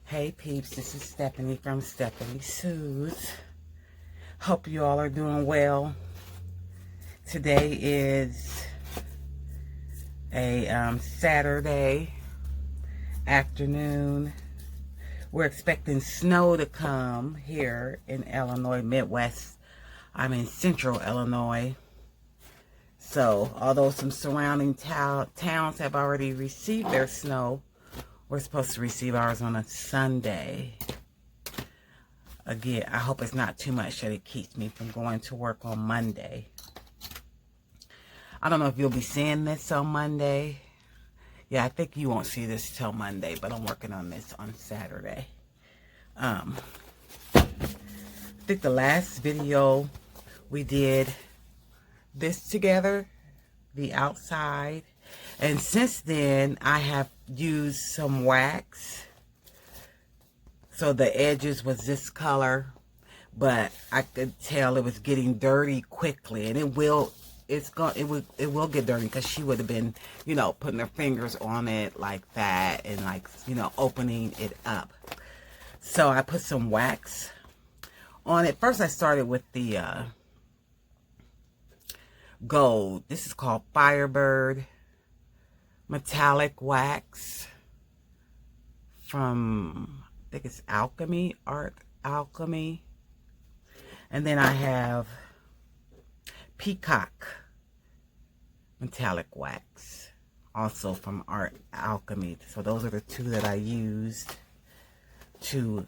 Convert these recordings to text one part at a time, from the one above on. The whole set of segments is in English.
Hey peeps, this is Stephanie from Stephanie Soothes. Hope you all are doing well. Today is a Saturday afternoon. We're expecting snow to come here in Illinois, Midwest. I'm in central Illinois. So, although some surrounding towns have already received their snow, we're supposed to receive ours on a Sunday. Again, I hope it's not too much that it keeps me from going to work on Monday. I don't know if you'll be seeing this on Monday. Yeah, I think you won't see this till Monday, but I'm working on this on Saturday. I think the last video we did this together, the outside. And since then, I have used some wax. So the edges was this color, but I could tell it was getting dirty quickly, and it will get dirty because she would have been, you know, putting her fingers on it like that and like, you know, opening it up. So I put some wax on it. First I started with the gold. This is called Firebird metallic wax from, I think it's Art Alchemy. And then I have Peacock metallic wax, also from Art Alchemy. So those are the two that I used to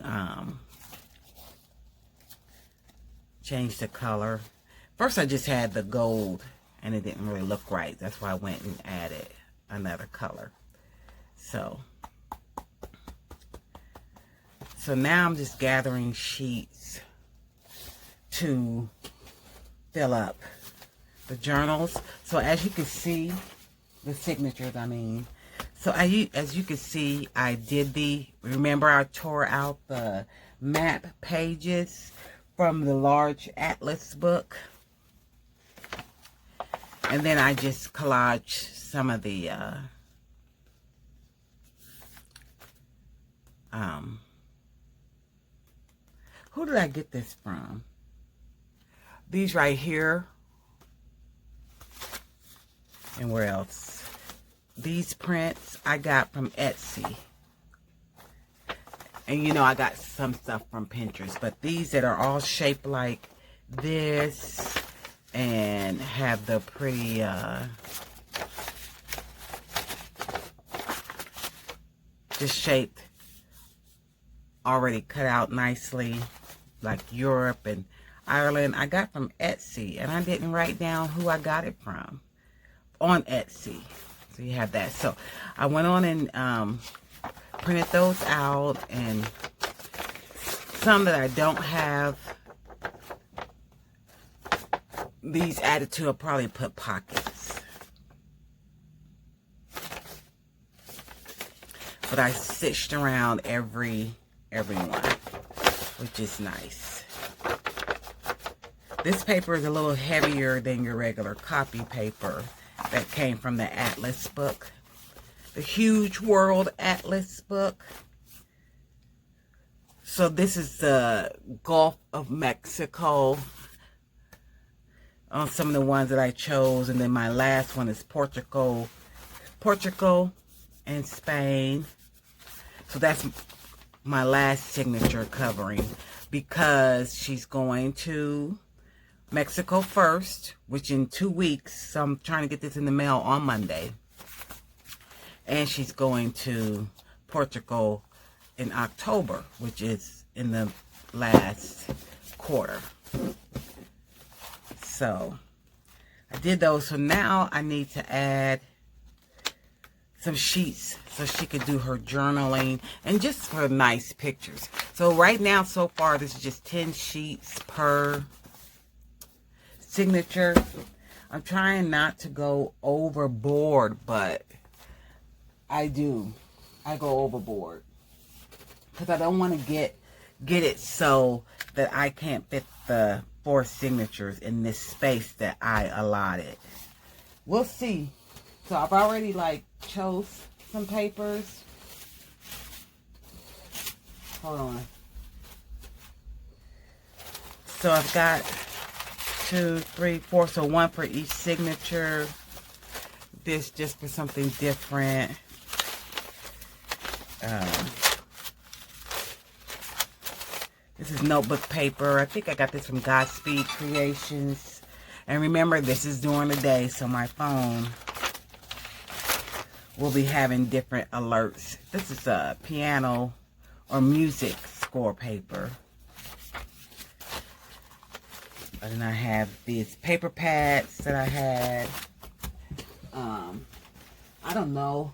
change the color. First I just had the gold and it didn't really look right. That's why I went and added another color. So now I'm just gathering sheets to fill up the journals. So as you can see, the signatures, I mean. So as you can see, I did remember I tore out the map pages from the large atlas book. And then I just collaged some of the who did I get this from? These right here. And where else? These prints I got from Etsy. And you know, I got some stuff from Pinterest, but these that are all shaped like this and have the pretty just shaped, already cut out nicely, like Europe and Ireland, I got from Etsy, and I didn't write down who I got it from on Etsy. So you have that. So I went on and printed those out, and some that I don't have these added to, I'll probably put pockets. But I stitched around every one, which is nice. This paper is a little heavier than your regular copy paper that came from the Atlas book. The Huge World Atlas book. So this is the Gulf of Mexico on some of the ones that I chose. And then my last one is Portugal and Spain. So that's my last signature covering, because she's going to Mexico first, which in 2 weeks. So I'm trying to get this in the mail on Monday. And she's going to Portugal in October, which is in the last quarter. So I did those. So now I need to add some sheets so she could do her journaling and just for nice pictures. So right now, so far, this is just 10 sheets per signature. I'm trying not to go overboard, but I do. I go overboard because I don't want to get it so that I can't fit the 4 signatures in this space that I allotted. We'll see. So I've already chose some papers. Hold on. So I've got 2, 3, 4. So one for each signature. This just for something different. This is notebook paper. I think I got this from Godspeed Creations. And remember, this is during the day, so my phone will be having different alerts. This is a piano or music score paper. And then I have these paper pads that I had. I don't know.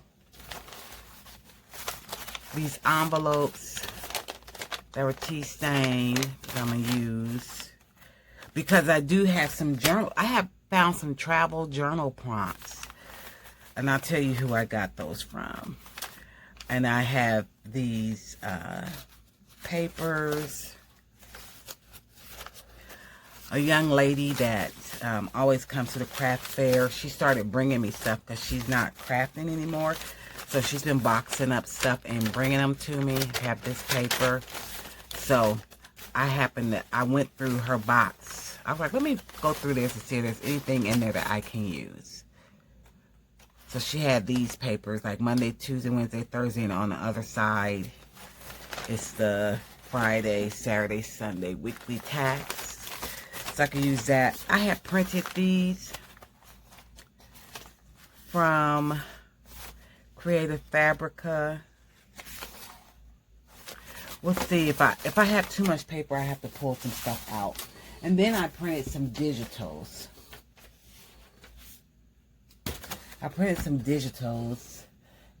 These envelopes that were tea stained that I'm going to use. Because I do have some journal. I have found some travel journal prompts. And I'll tell you who I got those from. And I have these papers. A young lady that always comes to the craft fair. She started bringing me stuff because she's not crafting anymore. So she's been boxing up stuff and bringing them to me. I have this paper. So I went through her box. I was like, let me go through this and see if there's anything in there that I can use. So she had these papers like Monday, Tuesday, Wednesday, Thursday, and on the other side it's the Friday, Saturday, Sunday weekly tax. So I can use that. I have printed these from Creative Fabrica. We'll see if I have too much paper, I have to pull some stuff out. And then I printed some digitals.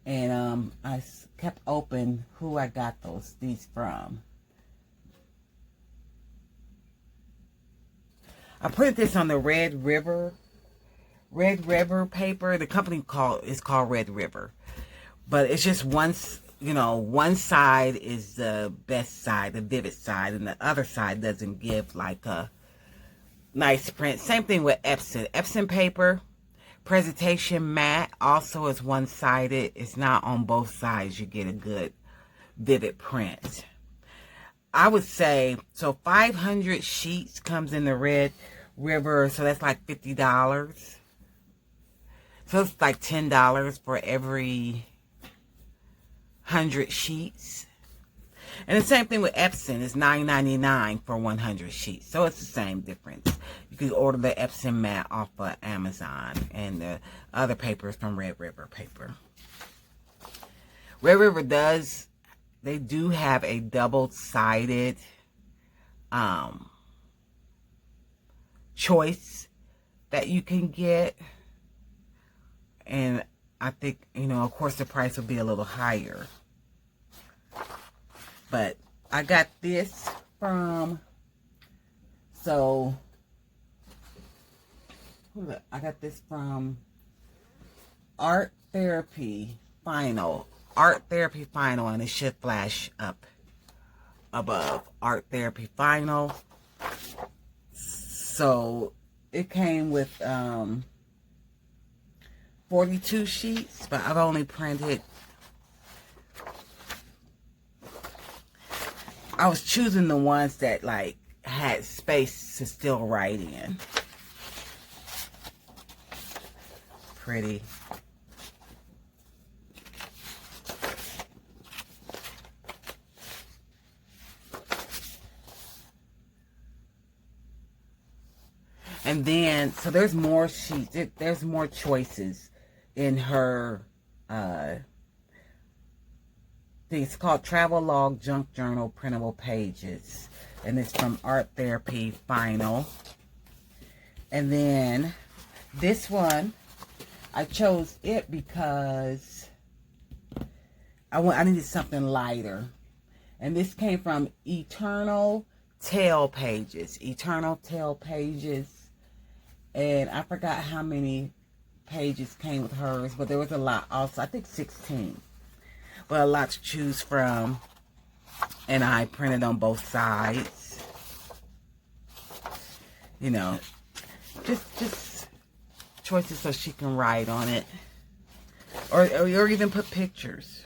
And I kept open who I got these from. I printed this on the Red River paper. The company is called Red River, but it's just one side is the best side, the vivid side, and the other side doesn't give like a nice print. Same thing with Epson paper. Presentation matte also is one-sided. It's not on both sides. You get a good vivid print. I would say, so 500 sheets comes in the Red River, so that's like $50. So it's like $10 for every 100 sheets. And the same thing with Epson. It's $9.99 for 100 sheets. So it's the same difference. You can order the Epson matte off of Amazon. And the other paper is from Red River paper. Red River they do have a double-sided choice that you can get. And I think, of course the price will be a little higher. But I got this from, I got this from Art Therapy Final. Art Therapy Final, and it should flash up above. Art Therapy Final. So it came with 42 sheets, but I've only printed. I was choosing the ones that like had space to still write in. Pretty. And then, so there's more sheets. There's more choices in her thing. It's called Travel Log Junk Journal Printable Pages. And it's from Art Therapy Final. And then this one, I chose it because I needed something lighter. And this came from Eternal Tale Pages. Eternal Tale Pages. And I forgot how many pages came with hers, but there was a lot also. I think 16. But a lot to choose from. And I printed on both sides. Just choices so she can write on it. Or even put pictures.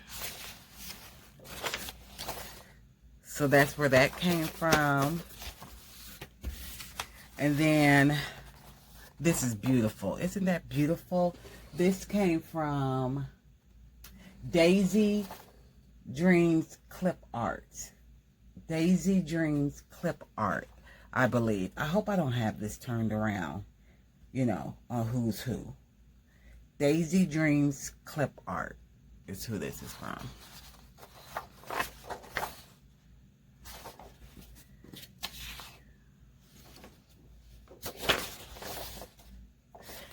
So that's where that came from. And then this is beautiful. Isn't that beautiful? This came from Daisy Dreams Clip Art. Daisy Dreams Clip Art, I believe. I hope I don't have this turned around, you know, on Who's Who. Daisy Dreams Clip Art is who this is from.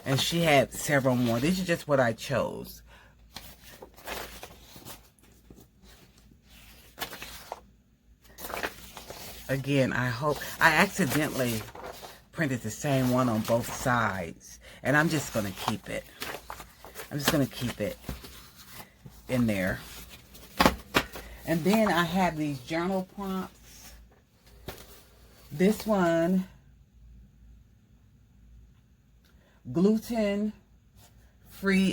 And she had several more. These are just what I chose. Again, I hope... I accidentally printed the same one on both sides. And I'm just going to keep it. I'm just going to keep it in there. And then I have these journal prompts. This one... gluten-free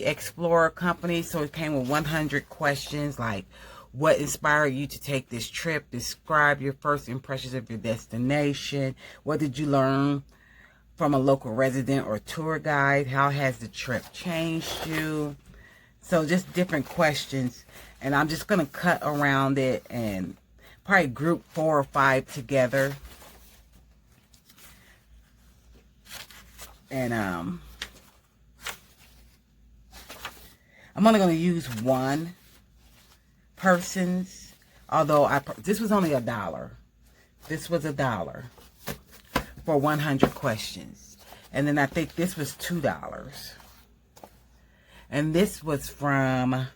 explorer company. So it came with 100 questions like, what inspired you to take this trip? Describe your first impressions of your destination. What did you learn from a local resident or tour guide? How has the trip changed you? So just different questions. And I'm just going to cut around it and probably group 4 or 5 together. And I'm only going to use one person's, although this was only $1. This was $1 for 100 questions. And then I think this was $2. And this was from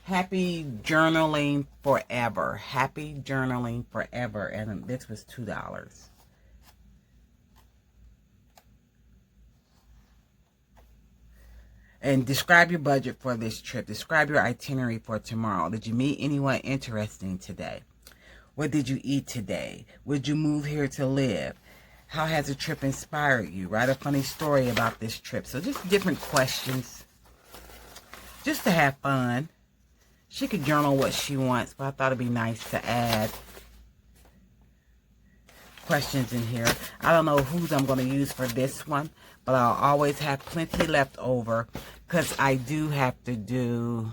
Happy Journaling Forever. Happy Journaling Forever. And this was $2. And describe your budget for this trip. Describe your itinerary for tomorrow. Did you meet anyone interesting today? What did you eat today? Would you move here to live? How has the trip inspired you? Write a funny story about this trip. So just different questions. Just to have fun. She could journal what she wants, but I thought it'd be nice to add questions in here. I don't know whose I'm going to use for this one, but I'll always have plenty left over because I do have to do,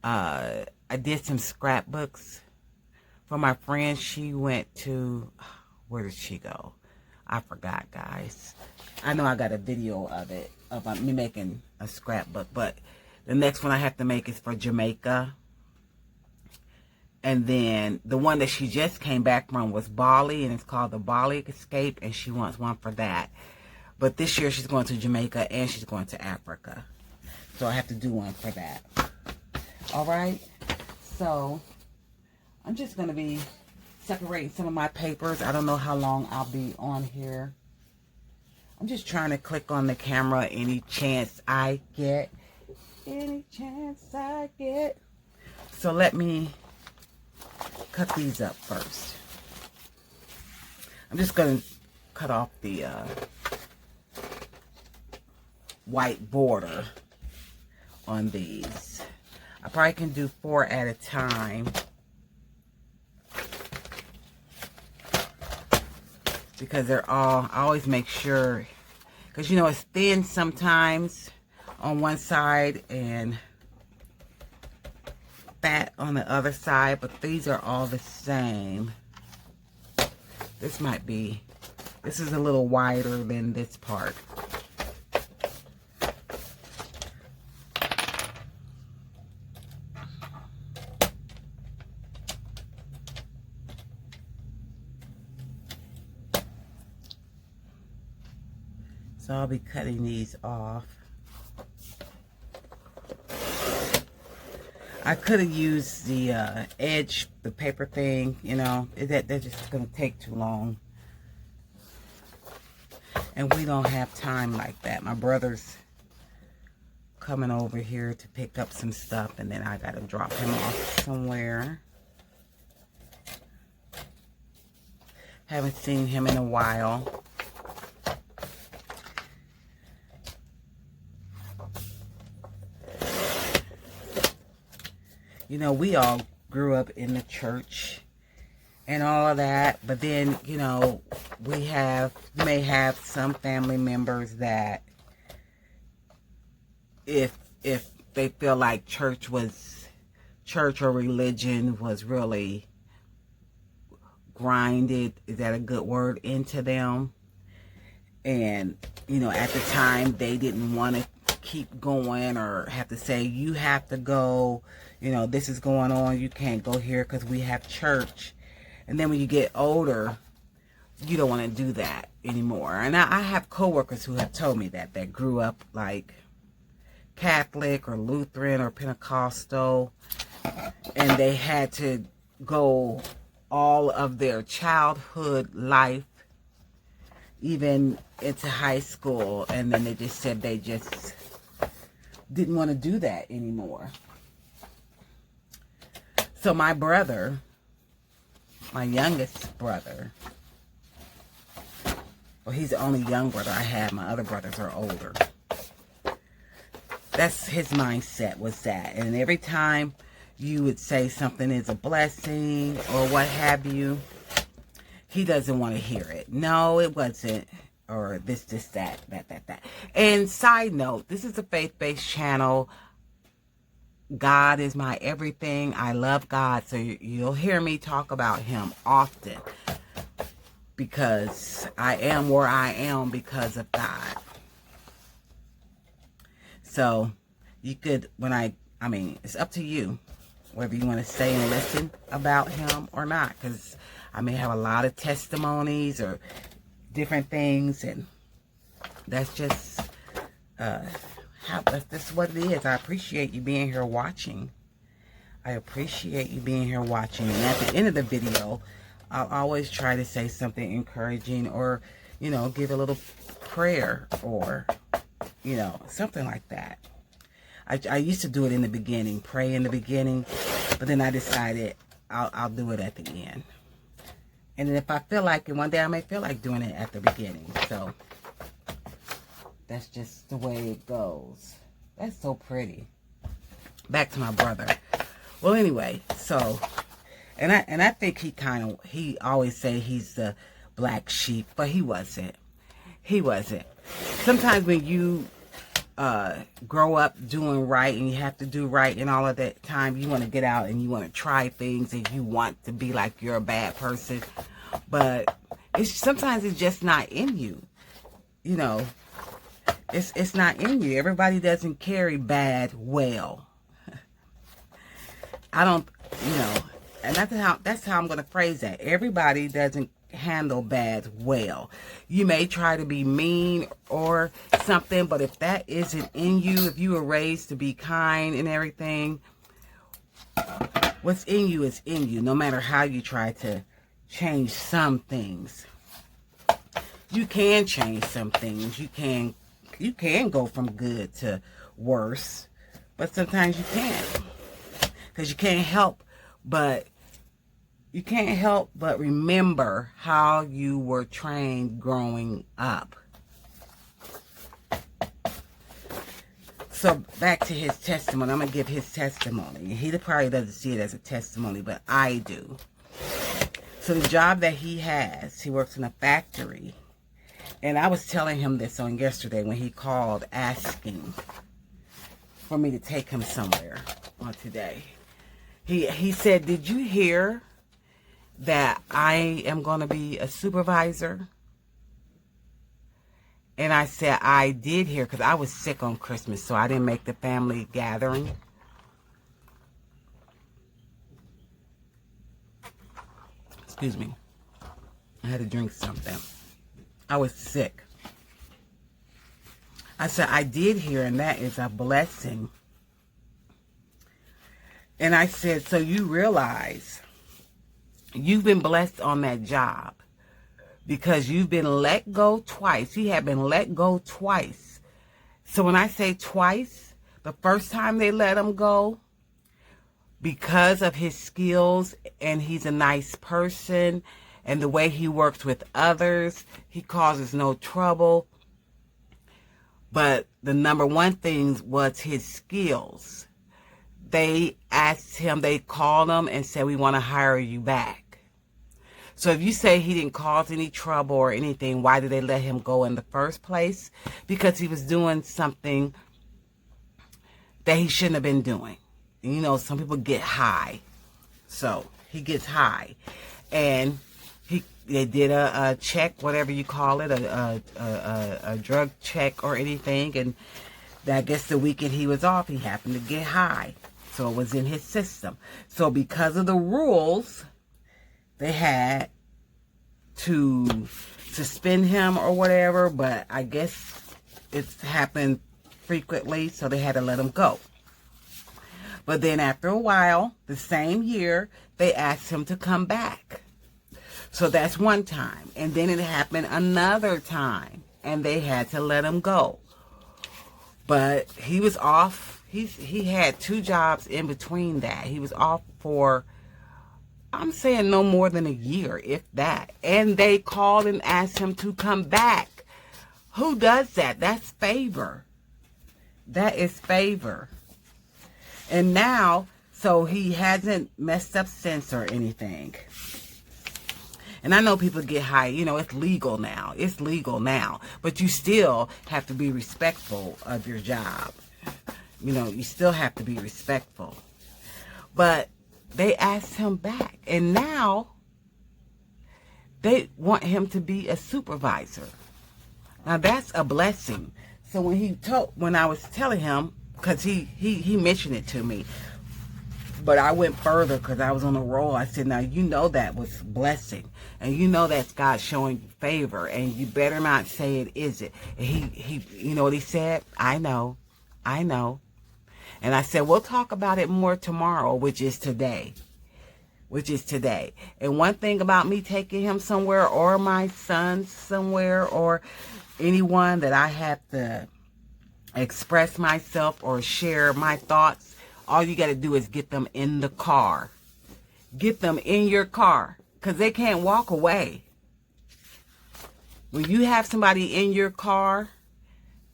I did some scrapbooks for my friend. She went to, where did she go? I forgot, guys. I know I got a video of it, of me making a scrapbook, but the next one I have to make is for Jamaica. And then the one that she just came back from was Bali, and it's called the Bali Escape, and she wants one for that. But this year she's going to Jamaica and she's going to Africa. So I have to do one for that. All right. So I'm just going to be separating some of my papers. I don't know how long I'll be on here. I'm just trying to click on the camera any chance I get. Any chance I get. So let me cut these up first. I'm just going to cut off the white border on these. I probably can do 4 at a time because they're all, I always make sure, because you know it's thin sometimes on one side and fat on the other side, but these are all the same. This might be, this is a little wider than this part. So I'll be cutting these off. I could have used the edge, the paper thing, you know, that's just going to take too long. And we don't have time like that. My brother's coming over here to pick up some stuff, and then I got to drop him off somewhere. Haven't seen him in a while. You know, we all grew up in the church and all of that, but then, you know, may have some family members that if they feel like church or religion was really grinded, is that a good word, into them, and you know, at the time they didn't want to keep going or have to say, you have to go, you know, this is going on, you can't go here because we have church. And then when you get older, you don't want to do that anymore. And I have coworkers who have told me that grew up like Catholic or Lutheran or Pentecostal, and they had to go all of their childhood life, even into high school, and then they just said they just didn't want to do that anymore. So my brother, my youngest brother, well, he's the only young brother I have. My other brothers are older. That's his mindset, was that. And every time you would say something is a blessing or what have you, he doesn't want to hear it. No, it wasn't. Or this, that. And side note, this is a faith-based channel. God is my everything. I love God. So you'll hear me talk about him often, because I am where I am because of God. So you could, I mean, it's up to you whether you want to stay and listen about him or not, because I may have a lot of testimonies or different things, and that's just that's what it is. I appreciate you being here watching. And at the end of the video, I'll always try to say something encouraging, or, you know, give a little prayer, or, you know, something like that. I used to do it in the beginning, pray in the beginning, but then I decided I'll do it at the end. And then if I feel like it, one day I may feel like doing it at the beginning. So that's just the way it goes. That's so pretty. Back to my brother. Well, anyway, so, and I think he always say he's the black sheep, but he wasn't. Sometimes when you grow up doing right and you have to do right and all of that time, you want to get out and you want to try things and you want to be like you're a bad person, but sometimes it's just not in you. You know, it's not in you. Everybody doesn't carry bad well. I don't, you know, and that's how I'm going to phrase that. Everybody doesn't handle bad well. You may try to be mean or something, but if that isn't in you, if you were raised to be kind and everything, what's in you is in you, no matter how you try to change some things. You can change some things. You can go from good to worse, but sometimes you can't, because you can't help but remember how you were trained growing up. So back to his testimony. I'm going to give his testimony. He probably doesn't see it as a testimony, but I do. So the job that he has, he works in a factory. And I was telling him this on yesterday when he called asking for me to take him somewhere on today. He said, "Did you hear that I am going to be a supervisor?" And I said, "I did hear, because I was sick on Christmas, so I didn't make the family gathering." Excuse me. I had to drink something. I was sick. I said, "I did hear, and that is a blessing." And I said, "So you realize you've been blessed on that job, because you've been let go twice." He had been let go twice. So when I say twice, the first time they let him go, because of his skills, and he's a nice person, and the way he works with others, he causes no trouble. But the number one thing was his skills. they asked him, they called him and said, we want to hire you back. So if you say he didn't cause any trouble or anything, why did they let him go in the first place? Because he was doing something that he shouldn't have been doing. You know, some people get high. So he gets high. And they did a check, whatever you call it, a drug check or anything. And I guess the weekend he was off, he happened to get high. So it was in his system. So because of the rules, they had to suspend him or whatever. But I guess it's happened frequently, so they had to let him go. But then after a while, the same year, they asked him to come back. So that's one time. And then it happened another time, and they had to let him go. But he was off. He had 2 jobs in between that. He was off for, I'm saying, no more than a year, if that. And they called and asked him to come back. Who does that? That's favor. That is favor. And now, so he hasn't messed up since or anything. And I know people get high. You know, it's legal now. It's legal now. But you still have to be respectful of your job. You know, you still have to be respectful. But they asked him back. And now, they want him to be a supervisor. Now, that's a blessing. So when I was telling him, because he mentioned it to me, but I went further because I was on a roll. I said, now, you know that was blessing. And you know that's God showing you favor. And you better not say it isn't. And he you know what he said? I know. And I said, we'll talk about it more tomorrow, which is today. And one thing about me taking him somewhere, or my son somewhere, or anyone that I have to express myself or share my thoughts, all you got to do is get them in the car. Get them in your car, because they can't walk away. When you have somebody in your car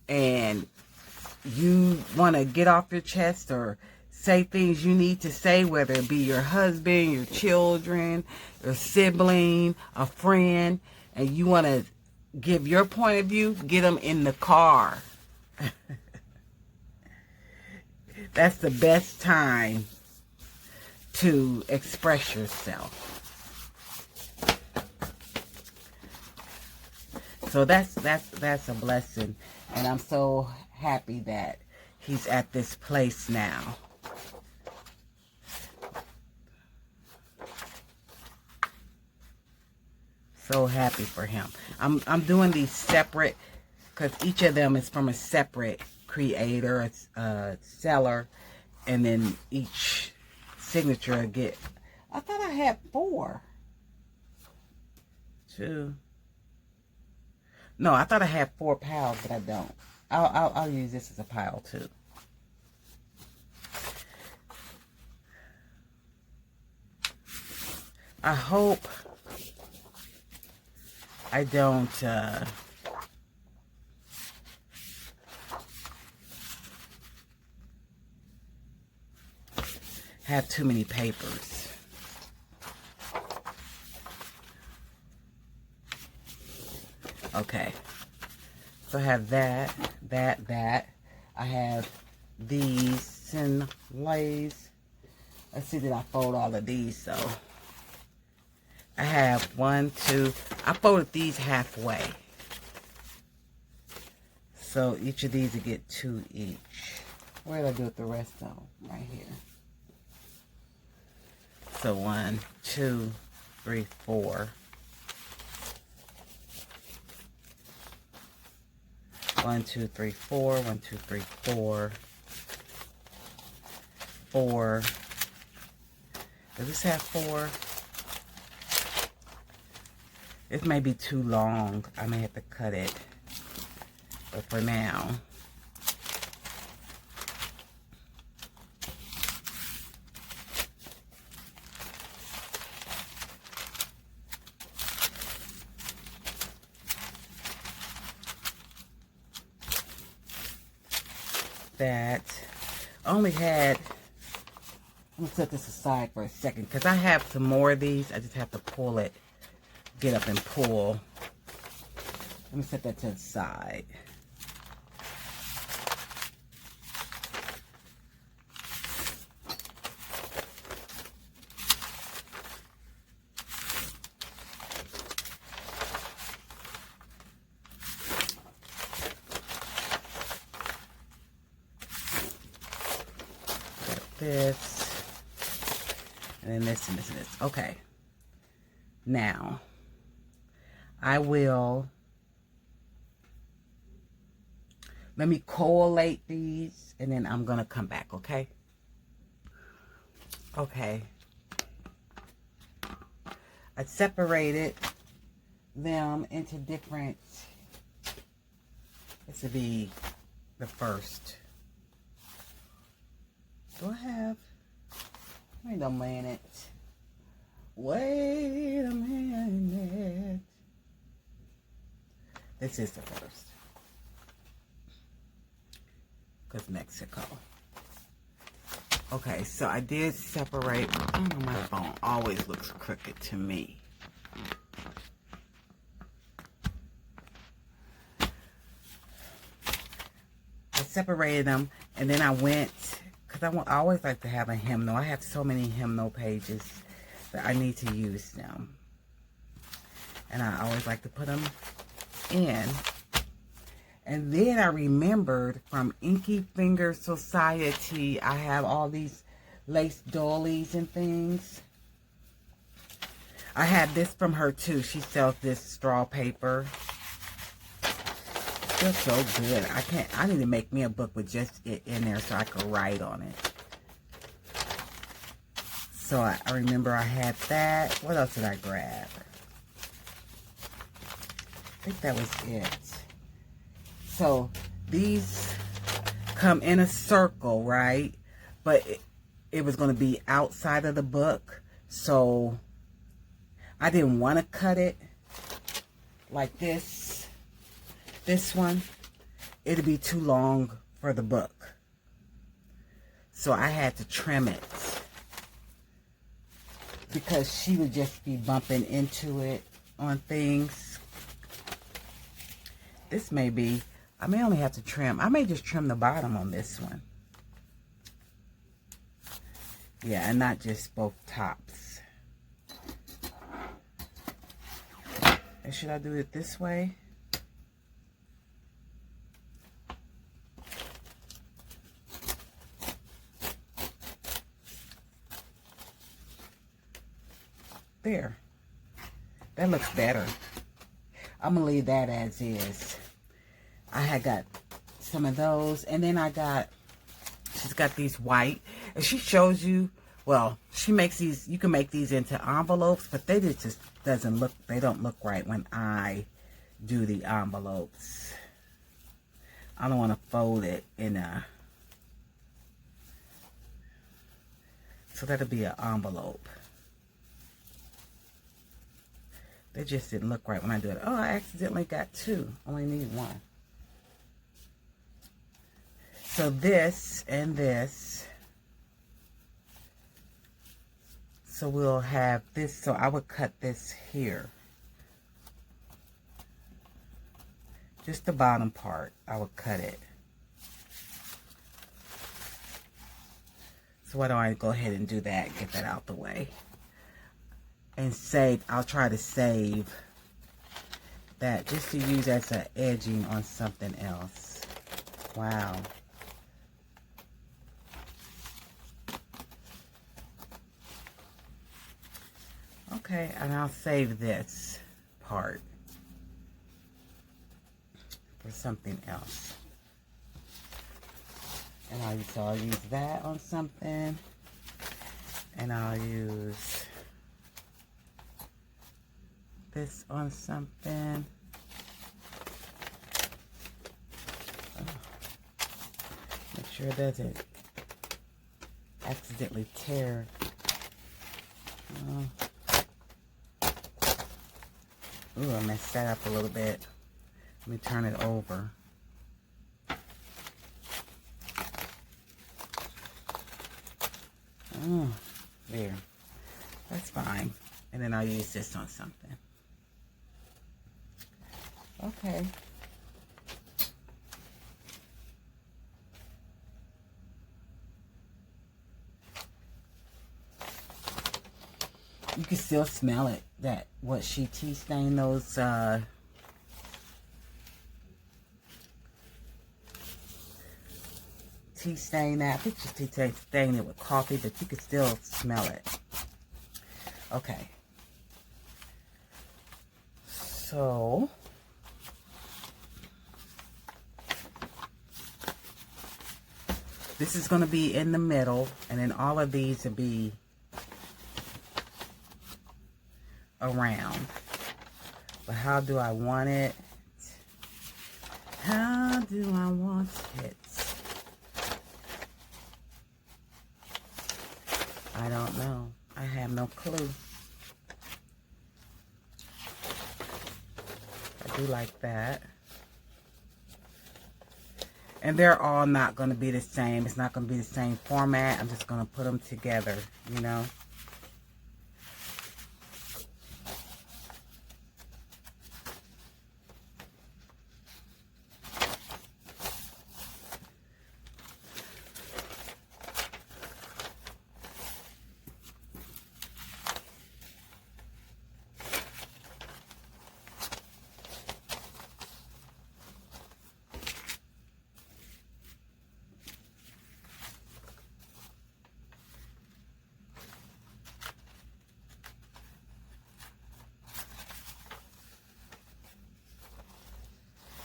and you want to get off your chest or say things you need to say, whether it be your husband, your children, your sibling, a friend, and you want to give your point of view, get them in the car. That's the best time to express yourself. So that's a blessing, and I'm so happy that he's at this place now. So happy for him. I'm doing these separate, because each of them is from a separate creator, seller, and then each signature I get. I thought I had 4. 2. No, I thought I had 4 piles, but I don't. I'll use this as a pile too. I hope I don't have too many papers. Okay. So I have that. I have these and lays. Let's see, did I fold all of these? So I have 1, 2. I folded these halfway. So each of these will get 2 each. Where did I do with the rest of them? Right here. So 1, 2, 3, 4. 1, 2, 3, 4. 1, 2, 3, 4. 4. Does this have 4? This may be too long. I may have to cut it. But for now, that only had I'm gonna set this aside for a second because I have some more of these. I just have to pull it, get up and pull. Let me set that to the side. Got this, and then this and this and this. Okay. Now, I will, let me collate these, and then I'm going to come back, okay? Okay. I separated them into different, this will be the first. Do I have, wait a minute. Wait a minute. This is the first. Because Mexico. Okay, so I did separate. I don't know, my phone always looks crooked to me. I separated them, and then I went, because I always like to have a hymnal. I have so many hymnal pages that I need to use them. And I always like to put them in. And then I remembered from Inky Finger Society, I have all these lace dollies and things. I had this from her too. She sells this straw paper. It feels so good. I need to make me a book with just it in there so I could write on it. So I remember I had that. What else did I grab? I think that was it. So these come in a circle, right? But it was going to be outside of the book. So I didn't want to cut it like this. This one, it'd be too long for the book. So I had to trim it, because she would just be bumping into it on things. This may be, I may only have to trim, I may just trim the bottom on this one. Yeah, and not just both tops. And should I do it this way? There. That looks better. I'm going to leave that as is. I had got some of those. And then she's got these white. And she shows you, well, she makes these, you can make these into envelopes. But they just they don't look right when I do the envelopes. I don't want to fold it in a, so that'll be an envelope. They just didn't look right when I do it. Oh, I accidentally got two. Only need one. So this and this. So we'll have this. So I would cut this here. Just the bottom part. I would cut it. So why don't I go ahead and do that. Get that out the way. And save, I'll try to save that just to use as an edging on something else. Wow. Okay, and I'll save this part for something else. And I'll use that on something. And I'll use this on something. Make sure it doesn't accidentally tear. Ooh, I messed that up a little bit. Let me turn it over. There. That's fine. And then I'll use this on something. Okay. You can still smell it, that what she tea stained those tea stain that. I think she tea stained it with coffee, but you can still smell it. Okay. So this is going to be in the middle, and then all of these will be around. But how do I want it? How do I want it? I don't know. I have no clue. I do like that. And they're all not going to be the same. It's not going to be the same format. I'm just going to put them together, you know.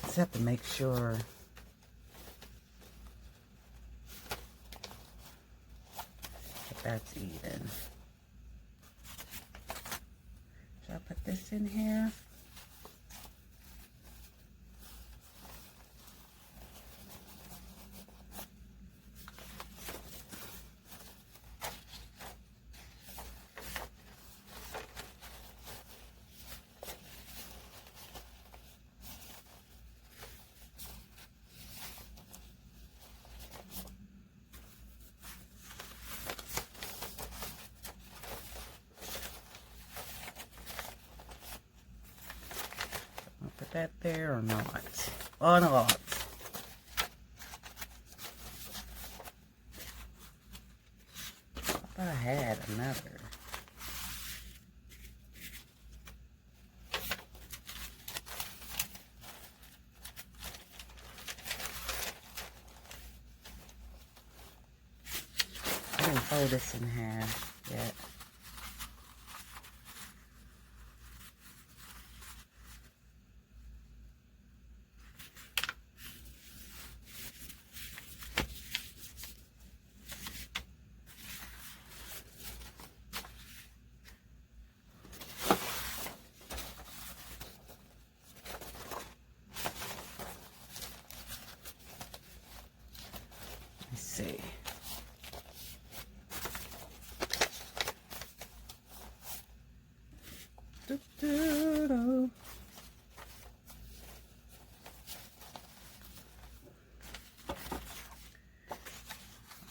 Just have to make sure that that's even. Should I put this in here? Put that there or not? Or not? I thought I had another. I didn't fold this in half yet. Let's see.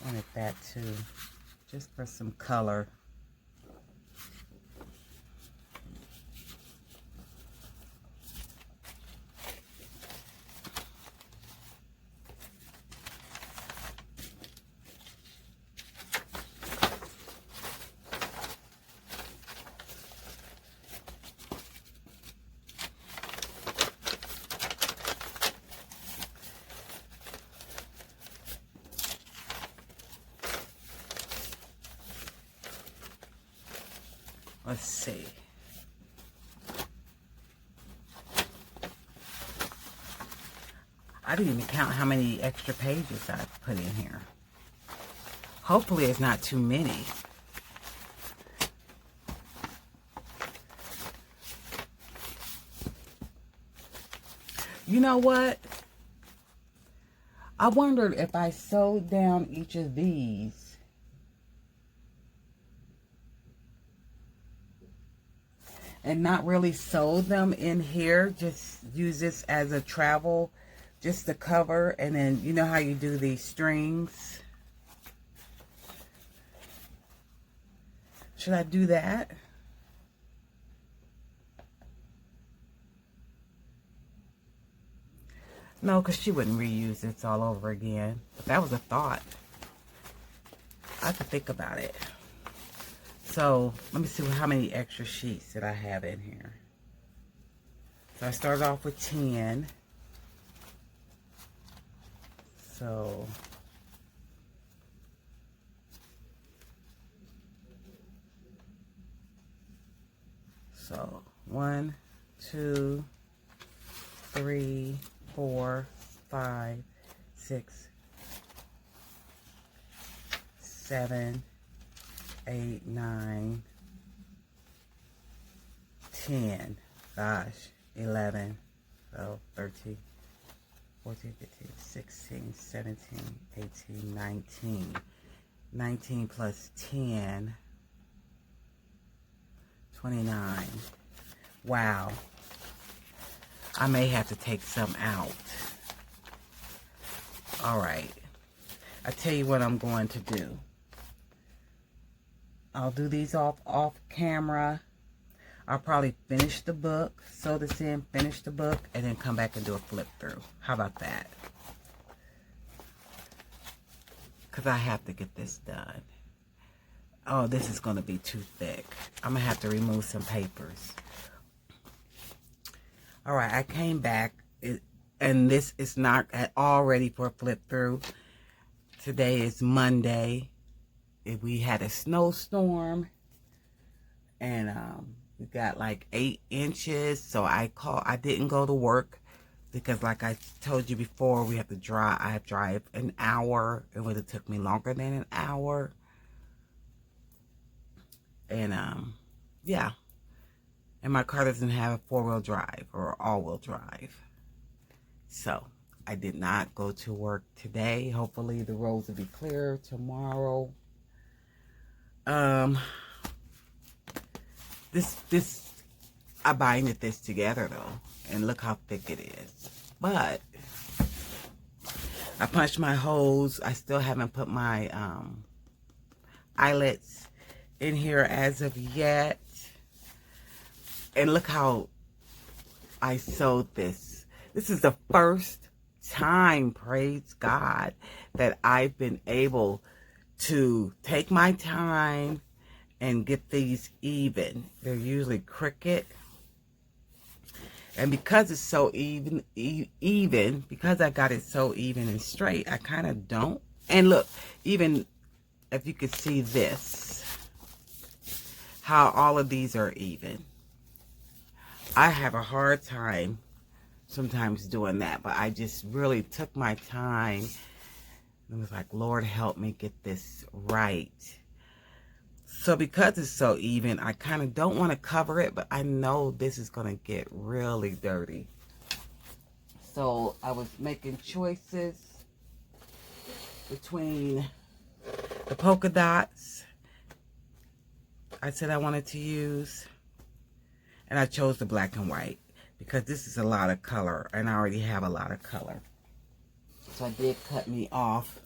Wanted that too, just for some color. Let's see. I didn't even count how many extra pages I put in here. Hopefully it's not too many. You know what? I wondered if I sewed down each of these and not really sew them in here, just use this as a travel, just to cover, and then you know how you do these strings. Should I do that? No, because she wouldn't reuse this all over again. But that was a thought. I have to think about it. So, let me see how many extra sheets that I have in here. So, I started off with 10. So, so 1, 2, 3, 4, 5, 6, 7, 8, 9, 10. Gosh, 11, 12, 13, 14, 15, 16, 17, 18, 19. 19 plus 10, 29. Wow. I may have to take some out. All right. I tell you what I'm going to do. I'll do these off camera. I'll probably finish the book, sew this in, finish the book, and then come back and do a flip through. How about that? Because I have to get this done. Oh, this is going to be too thick. I'm going to have to remove some papers. All right, I came back, and this is not at all ready for a flip through. Today is Monday. We had a snowstorm, and we got like 8 inches. So I didn't go to work because, like I told you before, we have to drive. I have to drive an hour. It would have took me longer than an hour. And yeah. And my car doesn't have a 4-wheel drive or all-wheel drive. So I did not go to work today. Hopefully the roads will be clear tomorrow. I binded this together though, and look how thick it is. But I punched my holes. I still haven't put my eyelets in here as of yet. And look how I sewed this. This is the first time, praise God, that I've been able to take my time and get these even. They're usually crooked. And because it's so even, because I got it so even and straight, I kind of don't. And look, even if you could see this, how all of these are even. I have a hard time sometimes doing that, but I just really took my time and was like, Lord, help me get this right. So because it's so even, I kind of don't want to cover it, but I know this is going to get really dirty. So I was making choices between the polka dots I said I wanted to use, and I chose the black and white because this is a lot of color and I already have a lot of color. So I did cut me off.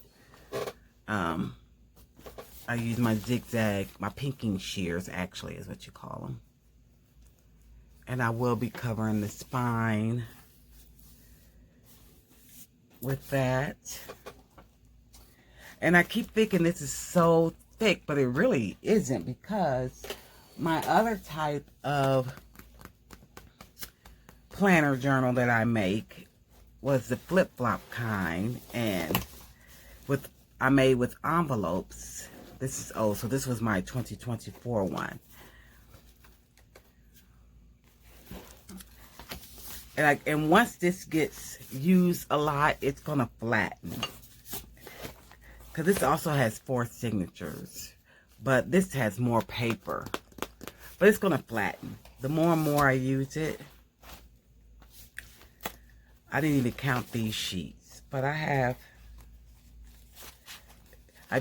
I used my zigzag, my pinking shears actually is what you call them. And I will be covering the spine with that. And I keep thinking this is so thick, but it really isn't, because my other type of planner journal that I make was the flip-flop kind, and I made with envelopes. This is old, so this was my 2024 one. And once this gets used a lot, it's gonna flatten. Because this also has 4 signatures, but this has more paper. But it's gonna flatten. The more and more I use it, I didn't even count these sheets, but I've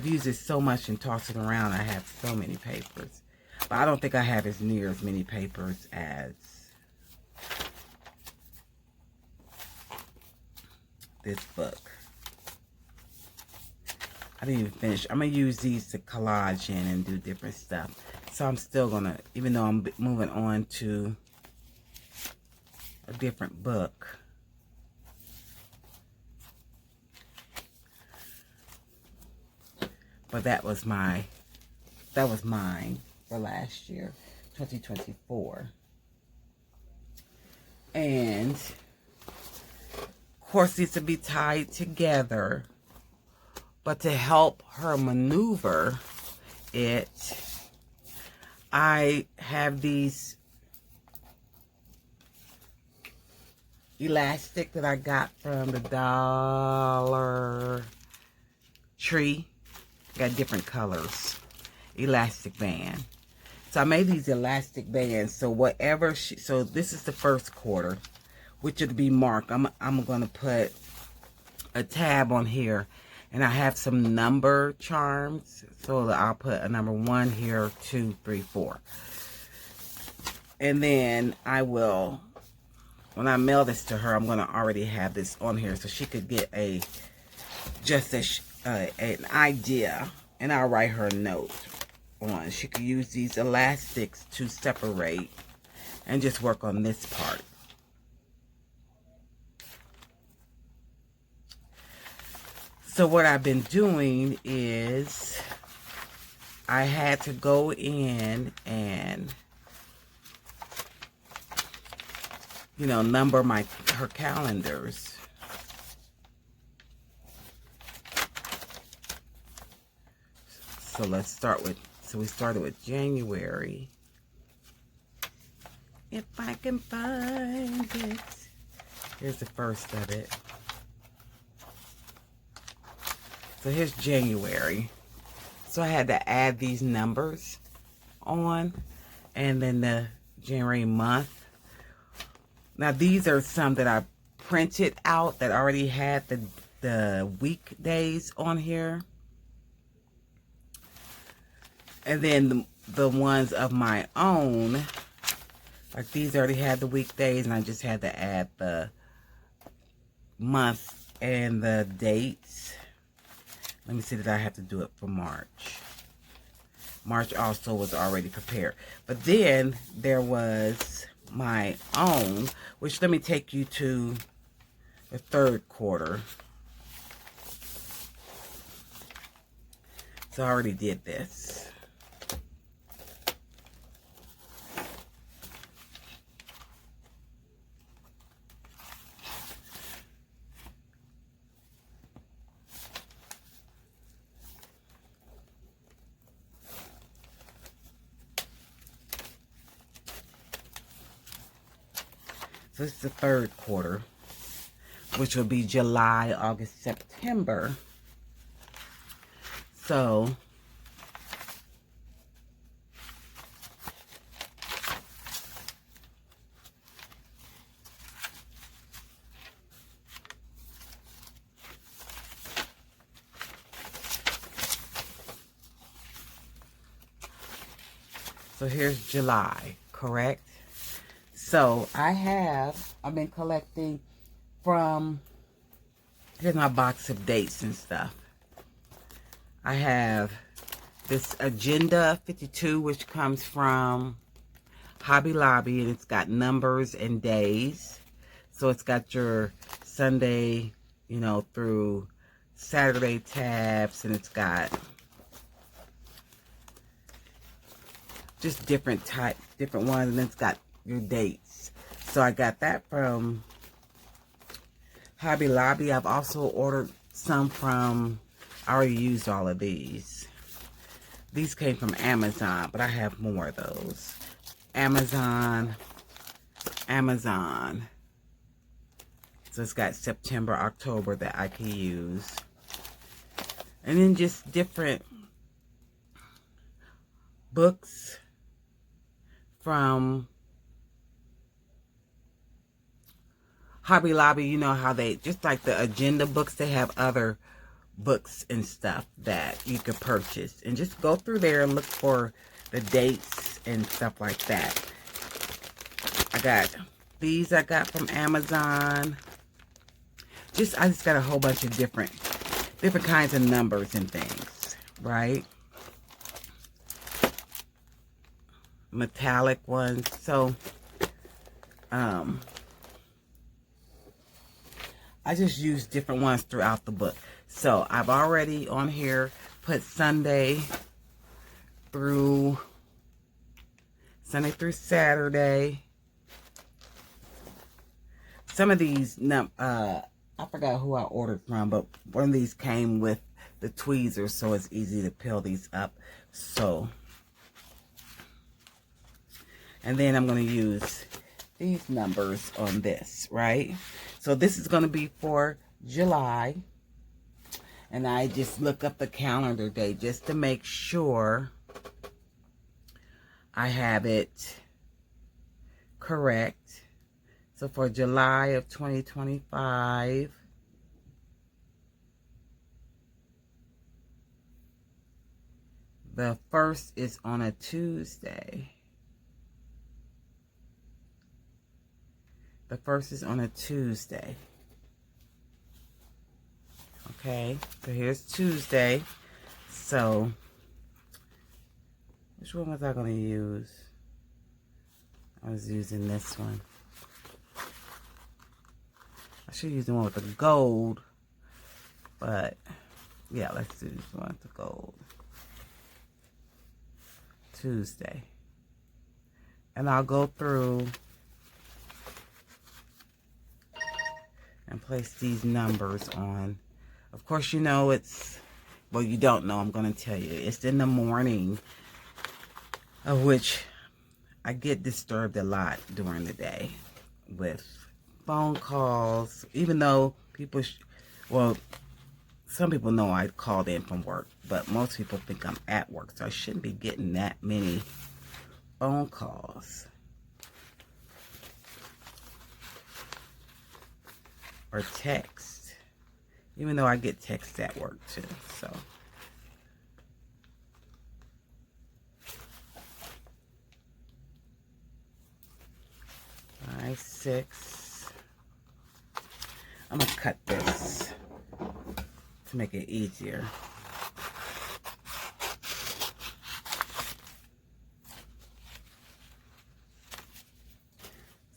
used it so much and tossed it around. I have so many papers, but I don't think I have as near as many papers as this book. I didn't even finish. I'm gonna use these to collage in and do different stuff. So I'm still gonna, even though I'm moving on to a different book. But that was mine for last year, 2024. And of course needs to be tied together. But to help her maneuver it, I have these elastic that I got from the Dollar Tree. Got different colors. Elastic band. So I made these elastic bands. So whatever so this is the first quarter, which would be marked. I'm gonna put a tab on here, and I have some number charms. So I'll put a number 1 here, 2, 3, 4. And then I will, when I mail this to her, I'm gonna already have this on here so she could get an idea, and I'll write her a note on. She could use these elastics to separate and just work on this part. So what I've been doing is I had to go in and, you know, number her calendars. So let's start with, so we started with January. If I can find it. Here's the first of it. So here's January. So I had to add these numbers on. And then the January month. Now these are some that I printed out that already had the weekdays on here. And then the ones of my own, like these already had the weekdays, and I just had to add the month and the dates. Let me see, did I have to do it for March? March also was already prepared. But then there was my own, which let me take you to the third quarter. So I already did this. So this is the third quarter, which will be July, August, September. So here's July, correct? So I've been collecting from, here's my box of dates and stuff. I have this Agenda 52, which comes from Hobby Lobby, and it's got numbers and days. So it's got your Sunday, you know, through Saturday tabs, and it's got just different ones, and then it's got your dates. So I got that from Hobby Lobby. I've also ordered some from, I already used all of these. These came from Amazon, but I have more of those. Amazon. So it's got September, October that I can use. And then just different books from Hobby Lobby. You know how they, just like the agenda books, they have other books and stuff that you could purchase. And just go through there and look for the dates and stuff like that. I got these I got from Amazon. I just got a whole bunch of different kinds of numbers and things, right? metallic ones. So I just use different ones throughout the book. So I've already on here put Sunday through Saturday. Some of these, I forgot who I ordered from, but one of these came with the tweezers, so it's easy to peel these up. So, and then I'm going to use these numbers on this, right? So this is going to be for July. And I just look up the calendar date just to make sure I have it correct. So for July of 2025, the 1st is on a Tuesday. The 1st is on a Tuesday. Okay, so here's Tuesday. So, which one was I going to use? I was using this one. I should use the one with the gold. But, yeah, let's do this one with the gold. Tuesday. And I'll go through and place these numbers on. Of course, you know it's, well, you don't know, I'm going to tell you. It's in the morning, of which I get disturbed a lot during the day with phone calls, even though people, well, some people know I called in from work, but most people think I'm at work, so I shouldn't be getting that many phone calls or texts, even though I get texts at work too. So five, 6. I'm gonna cut this to make it easier.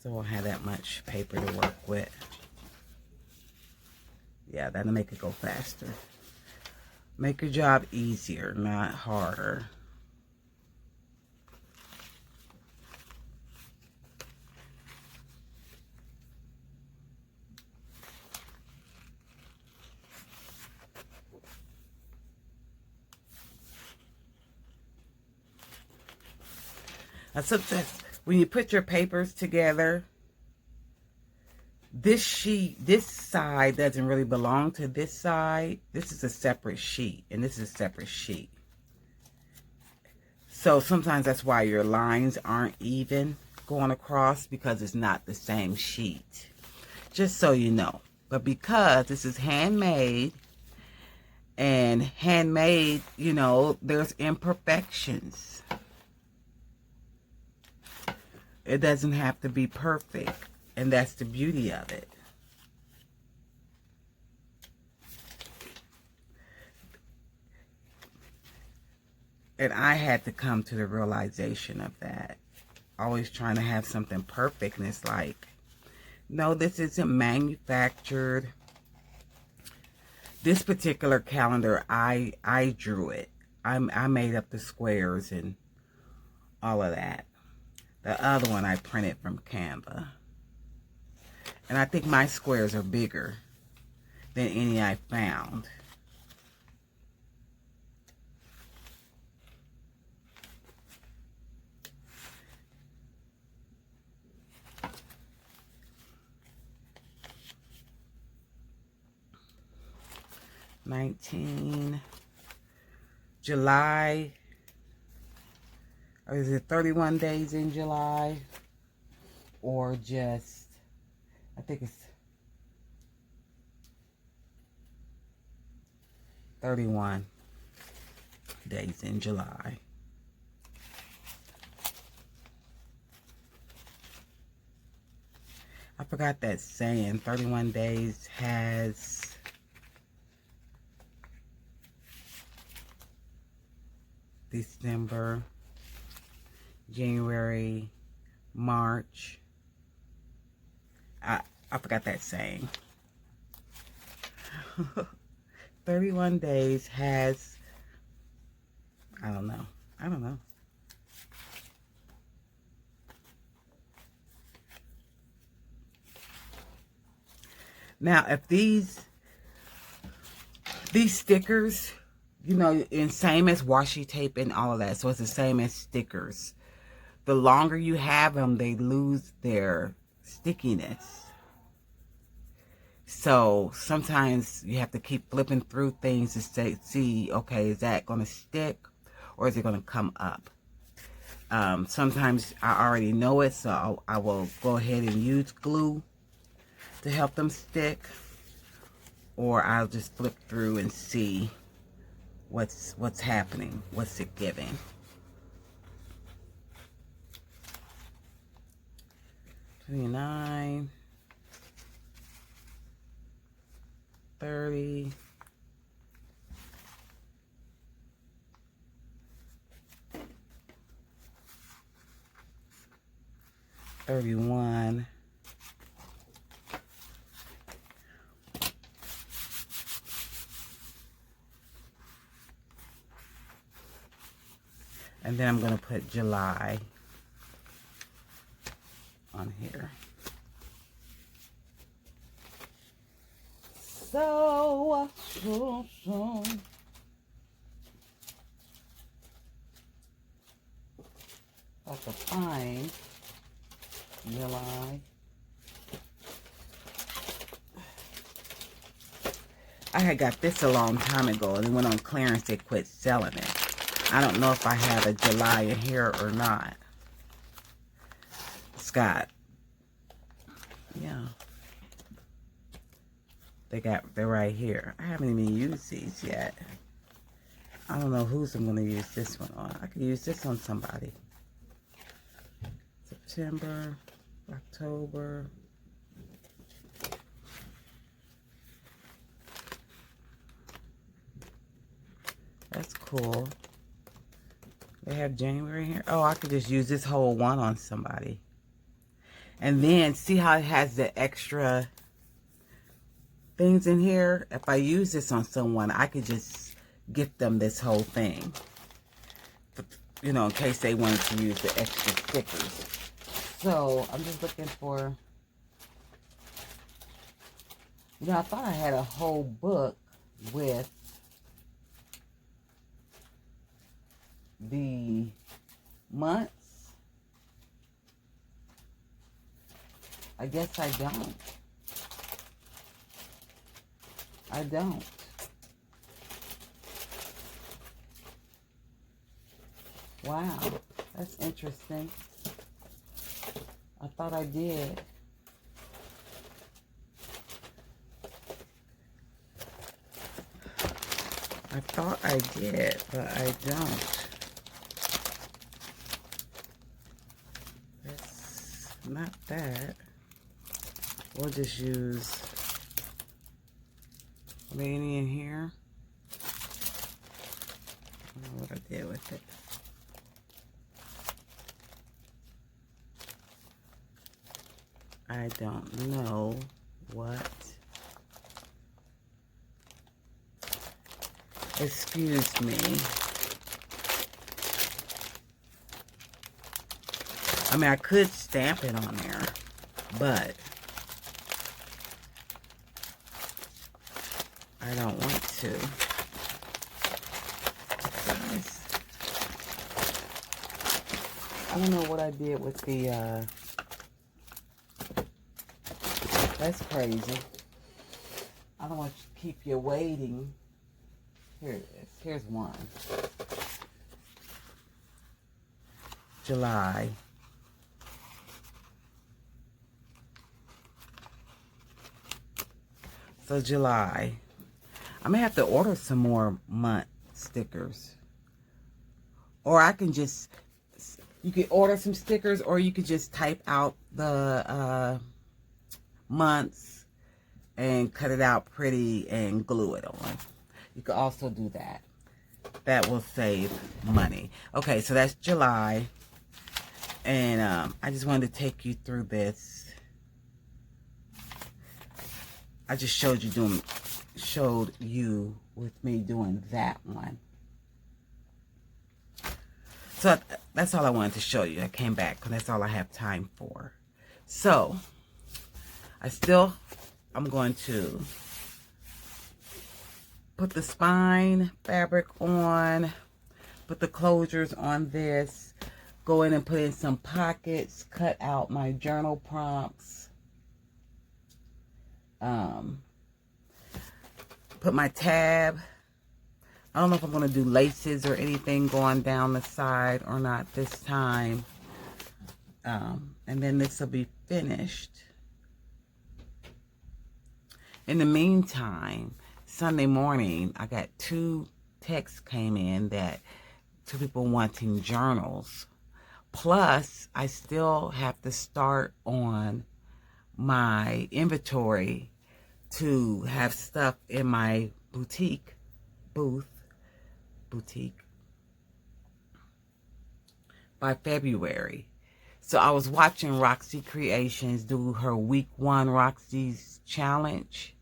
So we'll have that much paper to work with. Yeah, that'll make it go faster. Make your job easier, not harder. Sometimes when you put your papers together, this sheet, this side doesn't really belong to this side. This is a separate sheet, and this is a separate sheet. So sometimes that's why your lines aren't even going across, because it's not the same sheet. Just so you know. But because this is handmade, and handmade, you know, there's imperfections. It doesn't have to be perfect. And that's the beauty of it. And I had to come to the realization of that. Always trying to have something perfect. And it's like, no, this isn't manufactured. This particular calendar, I drew it. I made up the squares and all of that. The other one I printed from Canva. And I think my squares are bigger than any I found. July, or is it 31 days in July? Or just, I think it's 31 days in July. I forgot that saying, 31 days has December, January, March. I forgot that saying. 31 days has, I don't know. Now, if these stickers, you know, and same as washi tape and all of that, so it's the same as stickers. The longer you have them, they lose their stickiness. So sometimes you have to keep flipping through things to see, okay, is that going to stick or is it going to come up? Sometimes I already know it, so I will go ahead and use glue to help them stick, or I'll just flip through and see what's happening, what's it giving. $29, $30, $31, and then I'm going to put July on here. So I have to find July. I had got this a long time ago, and it went on clearance. They quit selling it. I don't know if I have a July in here or not. Scott. Yeah. They're right here. I haven't even used these yet. I don't know whose I'm going to use this one on. I could use this on somebody. September, October. That's cool. They have January here. Oh, I could just use this whole one on somebody. And then see how it has the extra things in here. If I use this on someone, I could just gift them this whole thing. You know, in case they wanted to use the extra stickers. So, I'm just looking for... You know, I thought I had a whole book with the months. I guess I don't. I don't. Wow, that's interesting. I thought I did. I thought I did, but I don't. That's not that. We'll just use... Are there any in here? I don't know what I did with it. I don't know what. Excuse me. I mean, I could stamp it on there, but I don't want to. Guys, I don't know what I did with the, that's crazy. I don't want to keep you waiting. Here it is. Here's one. July. So July. I'm going to have to order some more month stickers. Or I can just, you can order some stickers, or you could just type out the months and cut it out pretty and glue it on. You could also do that. That will save money. Okay, so that's July. And I just wanted to take you through this. I just showed you with me doing that one. So that's all I wanted to show you. I came back because that's all I have time for. So I'm going to put the spine fabric on, put the closures on this, go in and put in some pockets, cut out my journal prompts, put my tab. I don't know if I'm going to do laces or anything going down the side or not this time. And then this will be finished. In the meantime, Sunday morning, I got 2 texts came in that 2 people wanting journals. Plus, I still have to start on my inventory to have stuff in my boutique by February. So I was watching Roxy Creations do her week 1 Roxy's challenge.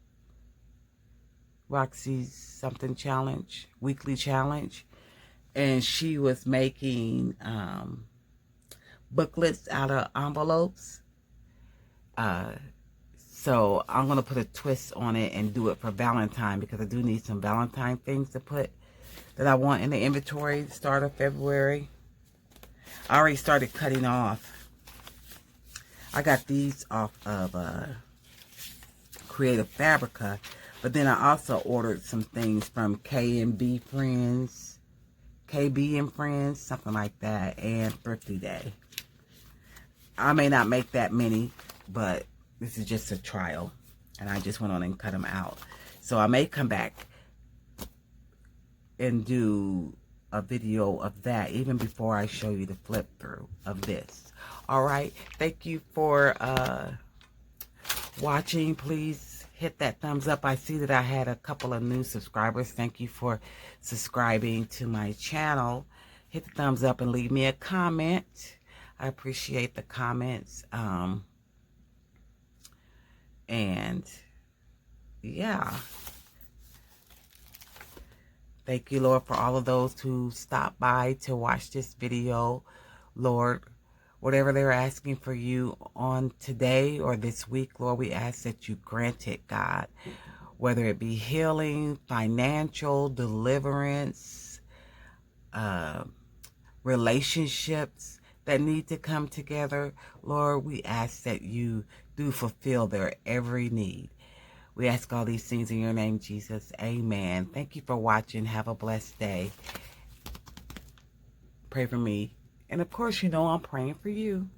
Roxy's something challenge, weekly challenge. And she was making booklets out of envelopes. So I'm going to put a twist on it and do it for Valentine, because I do need some Valentine things to put that I want in the inventory at the start of February. I already started cutting off. I got these off of Creative Fabrica, but then I also ordered some things from KB and Friends, something like that, and Thrifty Day. I may not make that many, but this is just a trial, and I just went on and cut them out. So I may come back and do a video of that even before I show you the flip through of this. All right, thank you for watching. Please hit that thumbs up. I see that I had a couple of new subscribers. Thank you for subscribing to my channel. Hit the thumbs up and leave me a comment. I appreciate the comments. And yeah, thank you, Lord, for all of those who stopped by to watch this video. Lord, whatever they're asking for you on today or this week, Lord, we ask that you grant it, God. Whether it be healing, financial, deliverance, relationships that need to come together, Lord, we ask that you do fulfill their every need. We ask all these things in your name, Jesus. Amen. Thank you for watching. Have a blessed day. Pray for me. And of course, you know I'm praying for you.